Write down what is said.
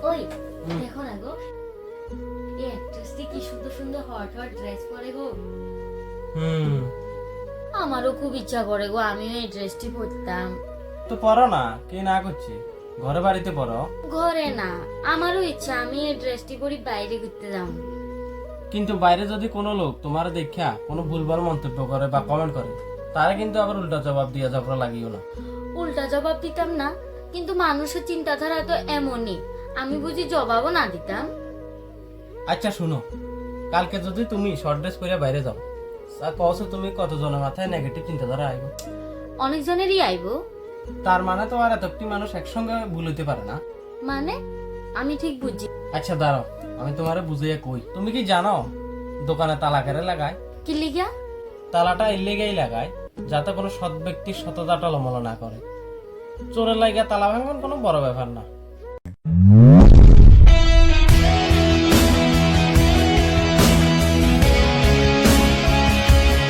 ওই দেখো না গো, এই অ্যাক্ট্রেসটি কি সুন্দর সুন্দর হট হট ড্রেস পরে গো। আমারও খুব ইচ্ছা করে গো, আমিও এই ড্রেসটি পরতাম। তো পরো না, কে না করছে, ঘরে বাড়িতে পরো। ঘরে না, আমারও ইচ্ছা আমি এই ড্রেসটি পরি বাইরে ঘুরতে যাব। কিন্তু বাইরে যদি কোনো লোক তোমার দেখা কোনো ভুলভাল মন্তব্য করে বা কমেন্ট করে, তারা কিন্তু আবার উল্টা জবাব দিয়ে ঝগড়া লাগিও না। উল্টা জবাব দিতাম না, কিন্তু মানুষের চিন্তাধারা তো এমনই, আমি বুঝি জবাবও না দিতাম। আচ্ছা শুনো, কালকে যদি তুমি শর্ট ড্রেস পরে বাইরে যাও, কছো তুমি কতজনের মাথায় নেগেটিভ চিন্তাধারা আইব। অনেকজনেরই আইবো। তার মানে তো আর এতটি মানুষ একসঙ্গে ভুল হইতে পারে না। মানে আমি ঠিক বুঝি। আচ্ছা দাঁড়াও, আমি তোমারে বুঝিয়ে কই। তুমি কি জানো দোকানে তালা কেড়ে লাগায়? কি লিগা? তালাটা ইলেগাই লাগায় যাতে কোনো সৎ ব্যক্তির সততা টলমল না করে। চোরের লাইগা তালা ভাঙান কোনো বড় ব্যাপার না।